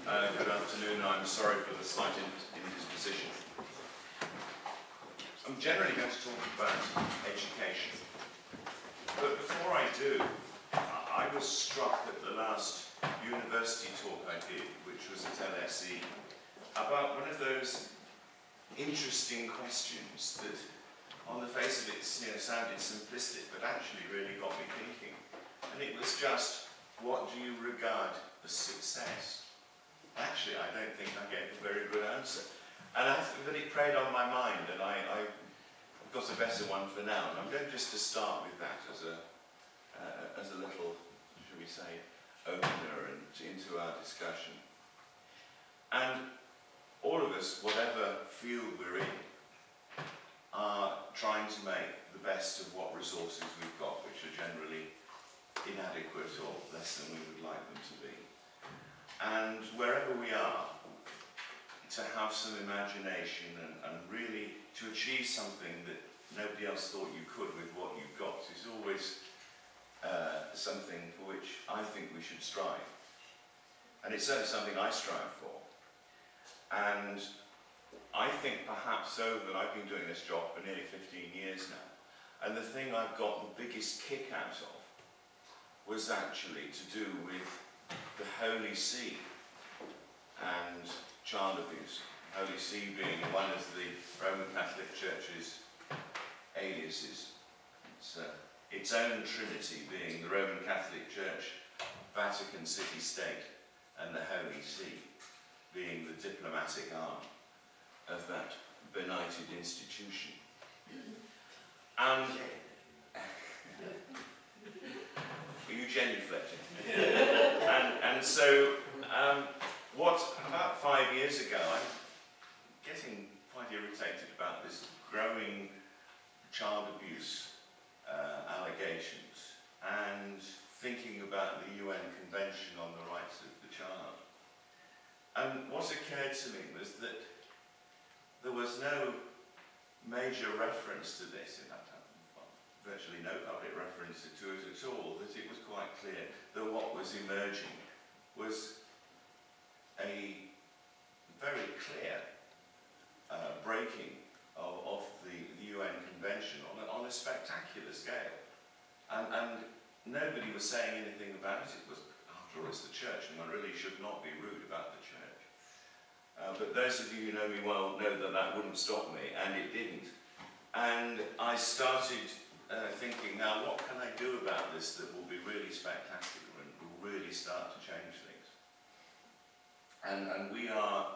Good afternoon. I'm sorry for the slight indisposition. I'm generally going to talk about education. But before I do, I was struck at the last university talk I did, which was at LSE, about one of those interesting questions that on the face of it sounded simplistic, but actually really got me thinking. And it was just, what do you regard as success? Actually, I don't think I gave a very good answer. And I think that it preyed on my mind, and I've got a better one for now. And I'm going just to start with that as a little, shall we say, opener into our discussion. And all of us, whatever field we're in, are trying to make the best of what resources we've got, which are generally inadequate or less than we would like them to be. And wherever we are, to have some imagination and really to achieve something that nobody else thought you could with what you've got is always something for which I think we should strive. And it's certainly something I strive for. And I think perhaps so that I've been doing this job for nearly 15 years now. And the thing I've got the biggest kick out of was actually to do with the Holy See and child abuse. Holy See being one of the Roman Catholic Church's aliases. It's its own trinity being the Roman Catholic Church, Vatican City State, and the Holy See being the diplomatic arm of that benighted institution. And are you genuflecting? and so, about 5 years ago, I'm getting quite irritated about this growing child abuse allegations and thinking about the UN Convention on the Rights of the Child. And what occurred to me was that there was no major reference to this, in fact, virtually no public reference to it at all, that it was quite clear that what was emerging was a very clear breaking of the UN Convention on a spectacular scale. And nobody was saying anything about it. It was, after all, it's the church, and one really should not be rude about the church. But those of you who know me well know that that wouldn't stop me, and it didn't. And I started thinking, now what can I do about this that will be really spectacular and will really start to change things? And we are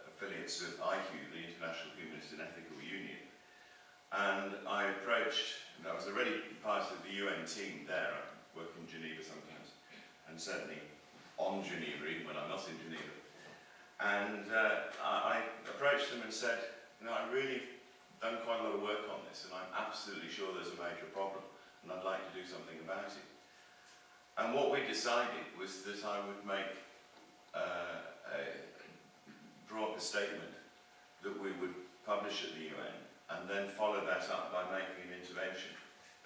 affiliates of IHU, the International Humanist and Ethical Union. And I was already part of the UN team there. I work in Geneva sometimes, and certainly on Geneva, even when I'm not in Geneva. And I approached them and said, I've really done quite a lot of work on this, and I'm absolutely sure there's a major problem, and I'd like to do something about it. And what we decided was that I would draw up a statement that we would publish at the UN, and then follow that up by making an intervention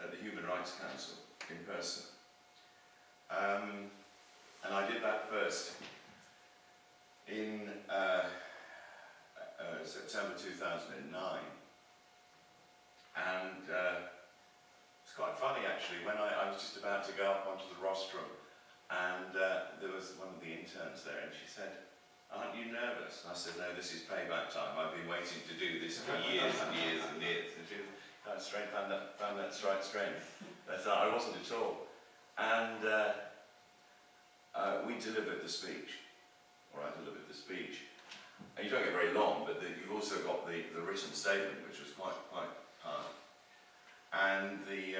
at the Human Rights Council in person. And I did that first in September 2009. And it's quite funny actually, when I was just about to go up onto the rostrum, and there was one of the interns there, and she said, "Aren't you nervous?" And I said, "No, this is payback time. I've been waiting to do this for years and years and years." And she was kind of strange, found that right strange. But I wasn't at all. And we delivered the speech, or I delivered the speech. And you don't get very long, but you've also got the written statement, which was quite hard. And the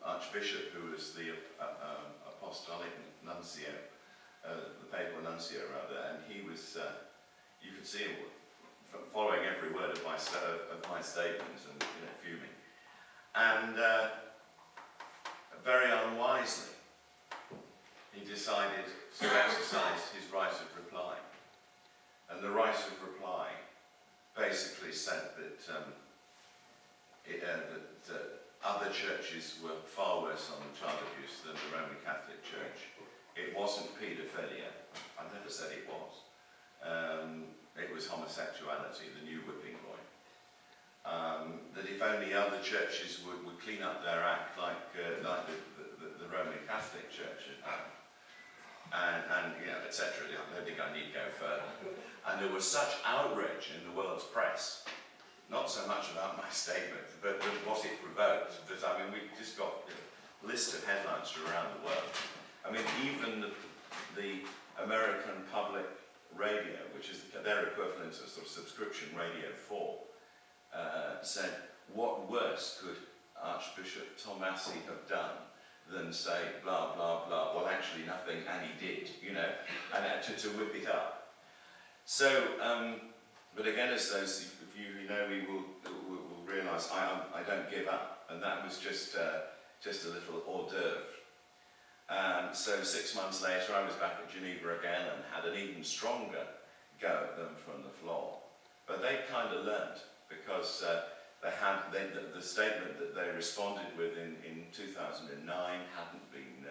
Archbishop, who was the apostolic nuncio, the papal nuncio rather, and he was, you could see him following every word of my statement and fuming. And very unwisely, he decided to exercise his right of reply. And the right of reply basically said that other churches were far worse on child abuse than the Roman Catholic Church. It wasn't paedophilia, other churches would clean up their act like the Roman Catholic Church had done. And you know, etc. I don't think I need to go further. And there was such outrage in the world's press, not so much about my statement, but what it provoked, that I mean, we just got a list of headlines from around the world. I mean, even the American Public Radio, which is their equivalent of sort of subscription Radio 4, said, what worse could Archbishop Tomasi have done than say blah blah blah, well actually nothing, and he did, you know, and to whip it up. So, but again, as those of you who know me will realise, I don't give up, and that was just a little hors d'oeuvre. So 6 months later I was back at Geneva again and had an even stronger go at them from the floor. But they kind of learned, because the statement that they responded with in 2009 hadn't been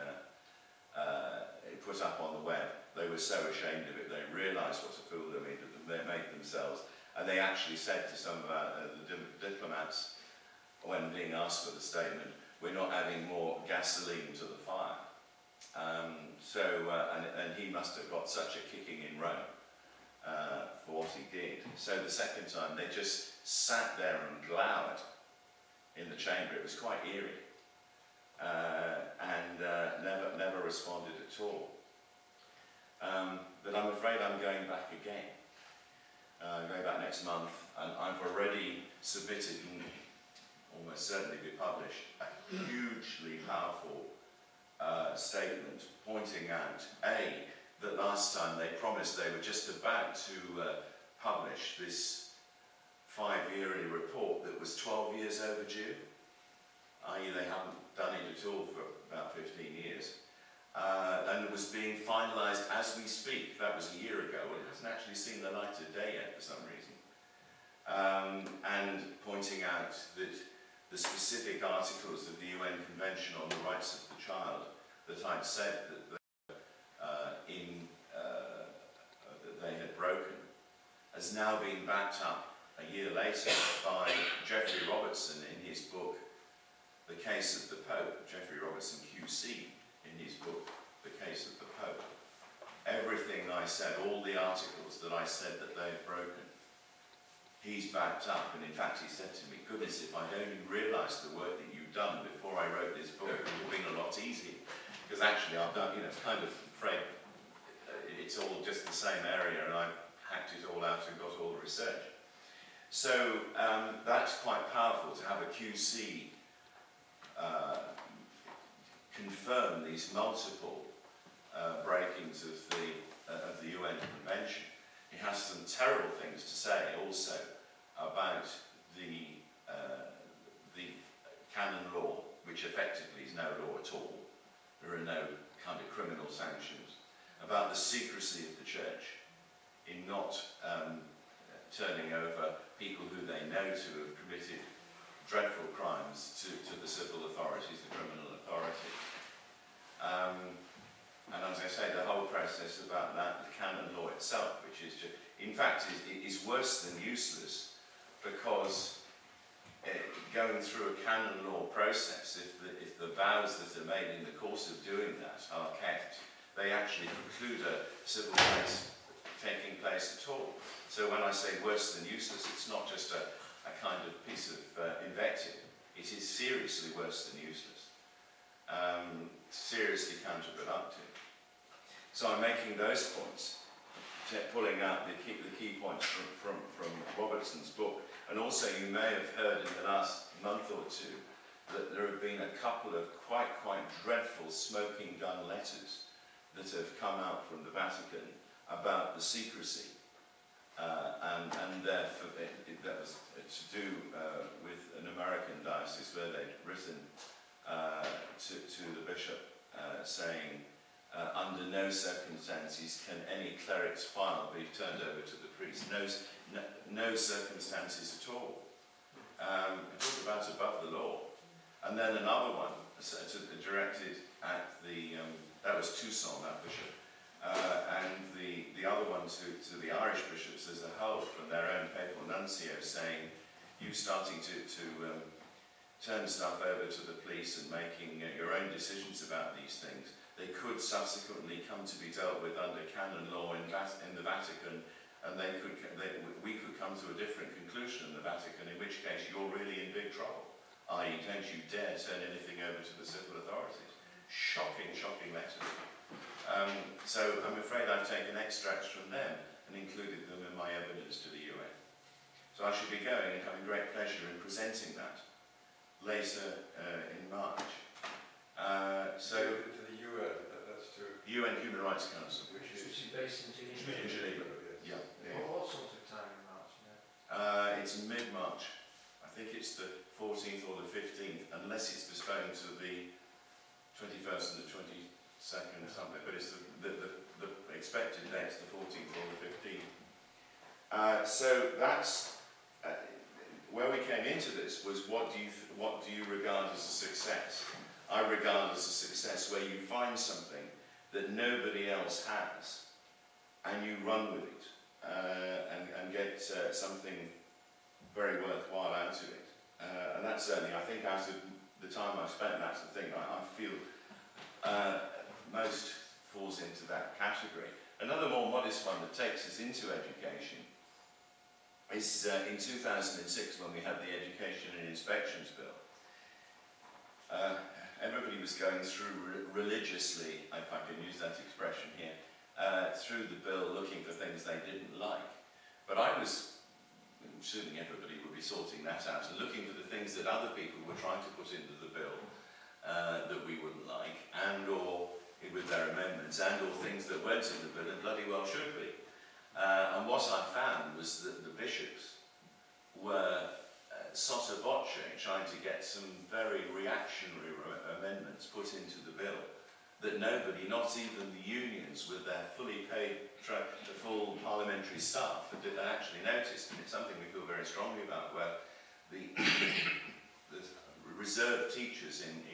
put up on the web. They were so ashamed of it, they realised what a fool they made themselves, and they actually said to some of the diplomats, when being asked for the statement, we're not adding more gasoline to the fire. And he must have got such a kicking in Rome for what he did. So the second time, they just sat there and glowered in the chamber. It was quite eerie, and never responded at all. But I'm afraid I'm going back again. I'm going back next month, and I've already submitted, and almost certainly be published, a hugely powerful statement pointing out, A, that last time they promised they were just about to publish this 5-yearly report that was 12 years overdue, i.e. they haven't done it at all for about 15 years. And it was being finalised as we speak. That was a year ago. Well, it hasn't actually seen the light of day yet for some reason. And pointing out that the specific articles of the UN Convention on the Rights of the Child that I'd said that they had broken has now been backed up a year later by Jeffrey Robertson in his book, The Case of the Pope. Jeffrey Robertson QC in his book, The Case of the Pope. Everything I said, all the articles that I said that they had broken, he's backed up. And in fact, he said to me, goodness, if I'd only realised the work that you've done before I wrote this book, it would have been a lot easier. Because actually I've done, you know, kind of afraid it's all just the same area, and I've hacked it all out and got all the research. So that's quite powerful to have a QC confirm these multiple breakings of the UN Convention. He has some terrible things to say also about the canon law, which effectively is no law at all. There are no kind of criminal sanctions. About the secrecy of the church in not turning over people who they know to have committed dreadful crimes to the civil authorities, the criminal authorities. And as I say, the whole process about that, the canon law itself, which is, in fact, is worse than useless, because going through a canon law process, if the vows that are made in the course of doing that are kept, they actually preclude a civil case taking place at all. So when I say worse than useless, it's not just a kind of piece of invective. It is seriously worse than useless. Seriously counterproductive. So I'm making those points, pulling out the key points from Robertson's book. And also you may have heard in the last month or two that there have been a couple of quite dreadful smoking gun letters that have come out from the Vatican about the secrecy. And therefore, that was to do with an American diocese where they'd written to the bishop saying, under no circumstances can any cleric's file be turned over to the priest. No circumstances at all. Talk about above the law. And then another one directed at the, that was Toussaint, that bishop, and the other one to the Irish bishops as a whole from their own papal nuncio saying, you starting to turn stuff over to the police and making your own decisions about these things. They could subsequently come to be dealt with under canon law in the Vatican, and we could come to a different conclusion in the Vatican, in which case you're really in big trouble, i.e. don't you dare turn anything over to the civil authorities. Shocking, shocking letter. So I'm afraid I've taken extracts from them and included them in my evidence to the UN. So I should be going and having great pleasure in presenting that later in March. To the UN, that's to UN Human Rights Council. Which is based in Geneva. In Geneva. Yeah. What sort of time in March? Yeah. It's mid-March. I think it's the 14th or the 15th, unless it's postponed to the 21st and the 22nd or something, but it's the expected date's the 14th or the 15th. So that's where we came into this was what do you regard as a success? I regard as a success where you find something that nobody else has and you run with it and get something very worthwhile out of it. And that's certainly, I think, out of the time I've spent, that's the thing I feel most falls into that category. Another more modest one that takes us into education is in 2006 when we had the Education and Inspections Bill. Everybody was going through religiously, if I can use that expression here, through the bill looking for things they didn't like. But I was, assuming everybody would be sorting that out and looking for the things that other people were trying to put into the bill that we wouldn't like, and or with their amendments, and or things that weren't in the bill and bloody well should be. And what I found was that the bishops were sotto voce trying to get some very reactionary amendments put into the bill that nobody, not even the unions with their fully paid, full parliamentary staff, had actually noticed. And it's something we feel very strongly about, where the reserved teachers in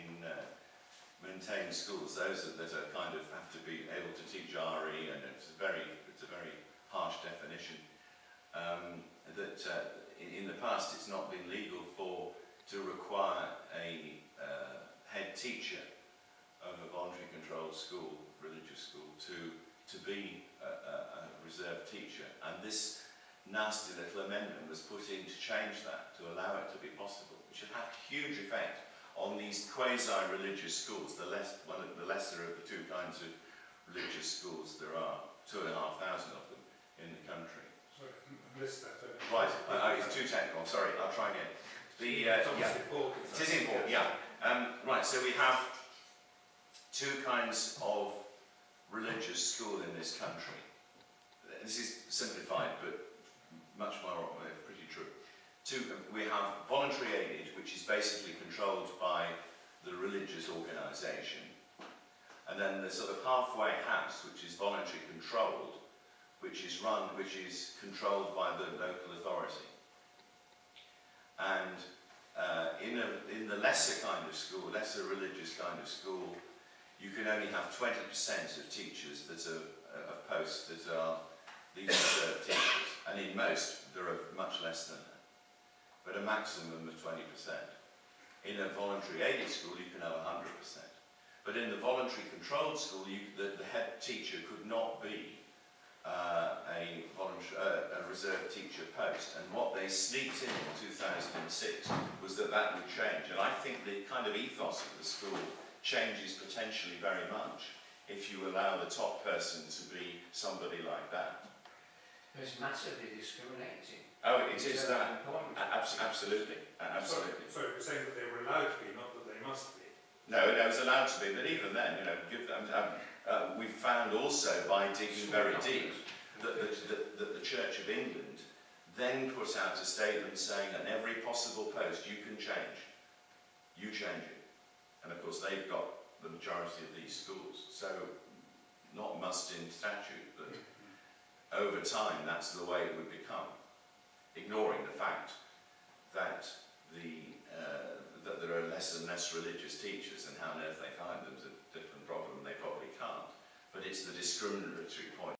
maintained schools, those that are kind of have to be able to teach RE, and it's a very harsh definition, in the past it's not been legal to require a head teacher of a voluntary controlled school, religious school, to be a reserved teacher. And this nasty little amendment was put in to change that, to allow it to be possible, which should have huge effect on these quasi-religious schools, one of the lesser of the two kinds of religious schools there are, 2,500 of them in the country. Sorry, I missed that. Right, it's too technical, I'm sorry, I'll try again. Yeah, it is important, yeah. Right, so we have two kinds of religious school in this country. This is simplified, but much more pretty true. We have voluntary aided, which is basically controlled by the religious organisation. And then the sort of halfway house, which is voluntary controlled, which is controlled by the local authority. And in the lesser kind of school, lesser religious kind of school, you can only have 20% of teachers that are of posts that are these reserved teachers. And in most, there are much less than that, but a maximum of 20%. In a voluntary aided school, you can have 100%. But in the voluntary controlled school, the head teacher could not be a reserved teacher post. And what they sneaked in 2006 was that would change. And I think the kind of ethos of the school changes potentially very much if you allow the top person to be somebody like that. It's massively discriminating. Oh, it is that. Absolutely. Absolutely. So you're saying that they were allowed to be, not that they must be? No, it was allowed to be, but even then, we found also by digging very deep that the Church of England then put out a statement saying that every possible post you can change. You change it. And of course they've got the majority of these schools. So, not must in statute, but over time that's the way it would become. Ignoring the fact that that there are less and less religious teachers, and how on earth they find them's a different problem, they probably can't. But it's the discriminatory point